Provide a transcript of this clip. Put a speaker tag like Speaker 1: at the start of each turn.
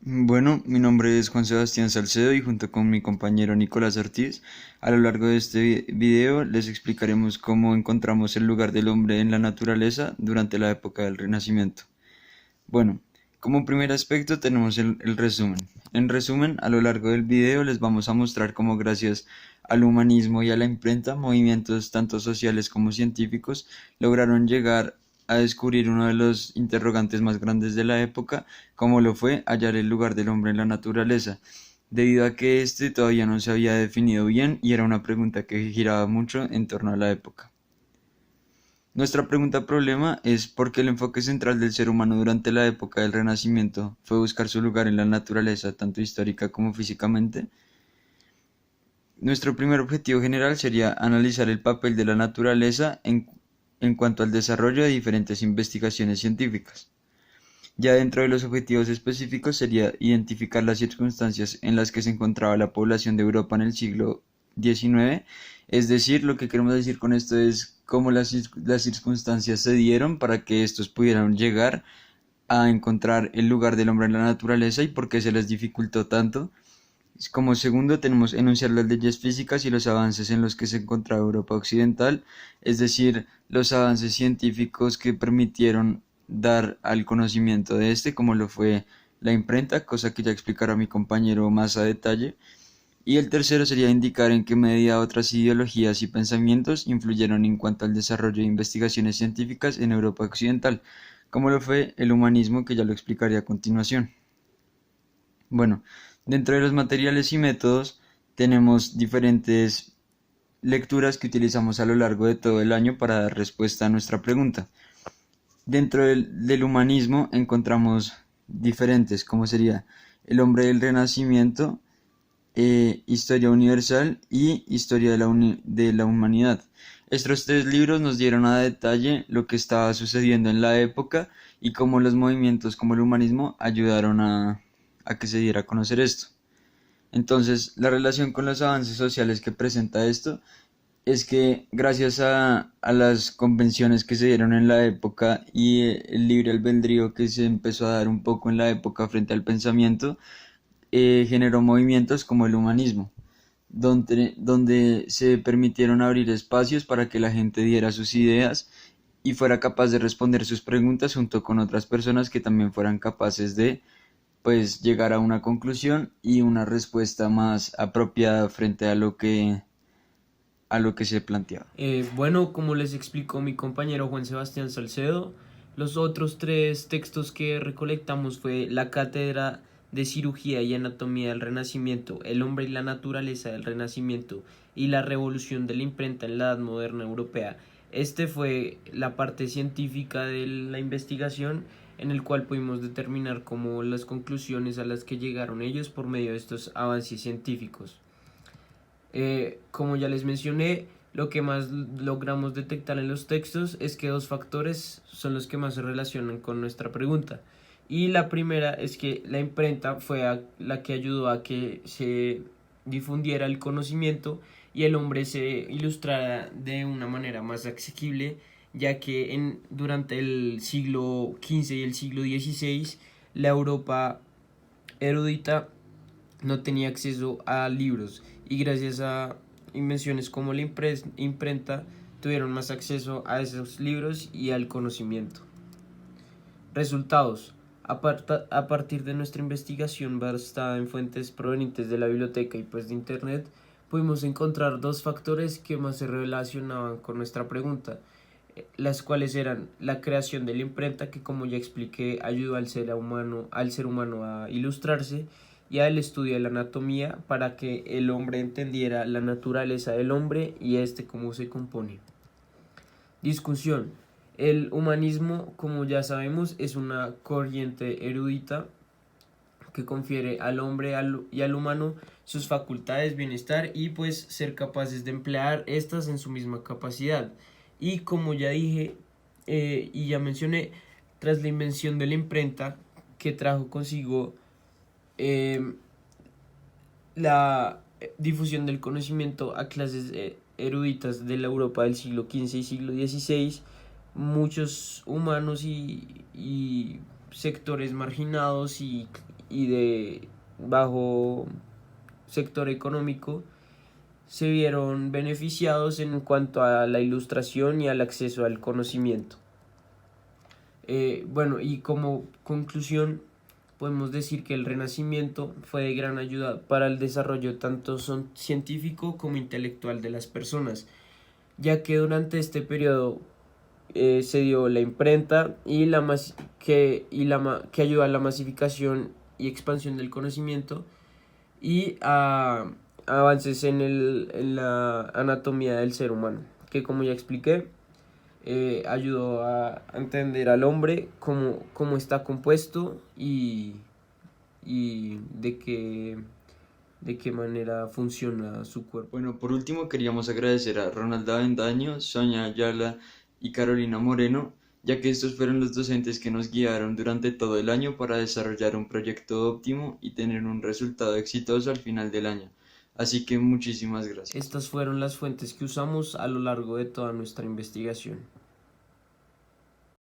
Speaker 1: Bueno, mi nombre es Juan Sebastián Salcedo y junto con mi compañero Nicolás Ortiz, a lo largo de este video les explicaremos cómo encontramos el lugar del hombre en la naturaleza durante la época del Renacimiento. Bueno, como primer aspecto tenemos el resumen. En resumen, a lo largo del video les vamos a mostrar cómo gracias al humanismo y a la imprenta, movimientos tanto sociales como científicos lograron llegar a descubrir uno de los interrogantes más grandes de la época, como lo fue hallar el lugar del hombre en la naturaleza, debido a que este todavía no se había definido bien y era una pregunta que giraba mucho en torno a la época. Nuestra pregunta problema es por qué el enfoque central del ser humano durante la época del Renacimiento fue buscar su lugar en la naturaleza, tanto histórica como físicamente. Nuestro primer objetivo general sería analizar el papel de la naturaleza en cuanto al desarrollo de diferentes investigaciones científicas. Ya dentro de los objetivos específicos sería identificar las circunstancias en las que se encontraba la población de Europa en el siglo XIX, es decir, lo que queremos decir con esto es cómo las circunstancias se dieron para que estos pudieran llegar a encontrar el lugar del hombre en la naturaleza y por qué se les dificultó tanto. Como segundo tenemos enunciar las leyes físicas y los avances en los que se encontraba Europa Occidental, es decir, los avances científicos que permitieron dar al conocimiento de este, como lo fue la imprenta, cosa que ya explicará mi compañero más a detalle. Y el tercero sería indicar en qué medida otras ideologías y pensamientos influyeron en cuanto al desarrollo de investigaciones científicas en Europa Occidental, como lo fue el humanismo, que ya lo explicaré a continuación. Bueno, dentro de los materiales y métodos tenemos diferentes lecturas que utilizamos a lo largo de todo el año para dar respuesta a nuestra pregunta. Dentro del humanismo encontramos diferentes, como sería El hombre del Renacimiento, Historia Universal y Historia de la Humanidad. Estos tres libros nos dieron a detalle lo que estaba sucediendo en la época y cómo los movimientos como el humanismo ayudaron a que se diera a conocer esto. Entonces, la relación con los avances sociales que presenta esto es que gracias a las convenciones que se dieron en la época y el libre albedrío que se empezó a dar un poco en la época frente al pensamiento, generó movimientos como el humanismo, donde se permitieron abrir espacios para que la gente diera sus ideas y fuera capaz de responder sus preguntas junto con otras personas que también fueran capaces de pues llegar a una conclusión y una respuesta más apropiada frente a lo que se planteaba.
Speaker 2: Bueno, como les explicó mi compañero Juan Sebastián Salcedo, los otros tres textos que recolectamos fue La Cátedra de Cirugía y Anatomía del Renacimiento, El hombre y la naturaleza del Renacimiento y la revolución de la imprenta en la Edad Moderna Europea. Este fue la parte científica de la investigación en el cual pudimos determinar como las conclusiones a las que llegaron ellos por medio de estos avances científicos. Como ya les mencioné, lo que más logramos detectar en los textos es que dos factores son los que más se relacionan con nuestra pregunta. Y la primera es que la imprenta fue la que ayudó a que se difundiera el conocimiento y el hombre se ilustrara de una manera más asequible, ya que durante el siglo XV y el siglo XVI la Europa erudita no tenía acceso a libros y gracias a invenciones como la imprenta tuvieron más acceso a esos libros y al conocimiento. Resultados. A partir de nuestra investigación basada en fuentes provenientes de la biblioteca y pues de internet, pudimos encontrar dos factores que más se relacionaban con nuestra pregunta, las cuales eran la creación de la imprenta, que como ya expliqué ayudó al ser humano a ilustrarse, y al estudio de la anatomía para que el hombre entendiera la naturaleza del hombre y cómo se compone. Discusión. El humanismo, como ya sabemos, es una corriente erudita que confiere al hombre y al humano sus facultades, bienestar y pues ser capaces de emplear estas en su misma capacidad. Y como ya dije y ya mencioné, tras la invención de la imprenta que trajo consigo eh, la difusión del conocimiento a clases eruditas de la Europa del siglo XV y siglo XVI, muchos humanos y sectores marginados y de bajo sector económico se vieron beneficiados en cuanto a la ilustración y al acceso al conocimiento. Bueno, y como conclusión, podemos decir que el Renacimiento fue de gran ayuda para el desarrollo tanto científico como intelectual de las personas, ya que durante este periodo se dio la imprenta que ayuda a la masificación y expansión del conocimiento y a avances en la anatomía del ser humano, que como ya expliqué, ayudó a entender al hombre cómo está compuesto y de qué manera funciona su cuerpo.
Speaker 1: Bueno, por último queríamos agradecer a Ronald Avendaño, Sonia Ayala y Carolina Moreno, ya que estos fueron los docentes que nos guiaron durante todo el año para desarrollar un proyecto óptimo y tener un resultado exitoso al final del año. Así que muchísimas gracias.
Speaker 2: Estas fueron las fuentes que usamos a lo largo de toda nuestra investigación.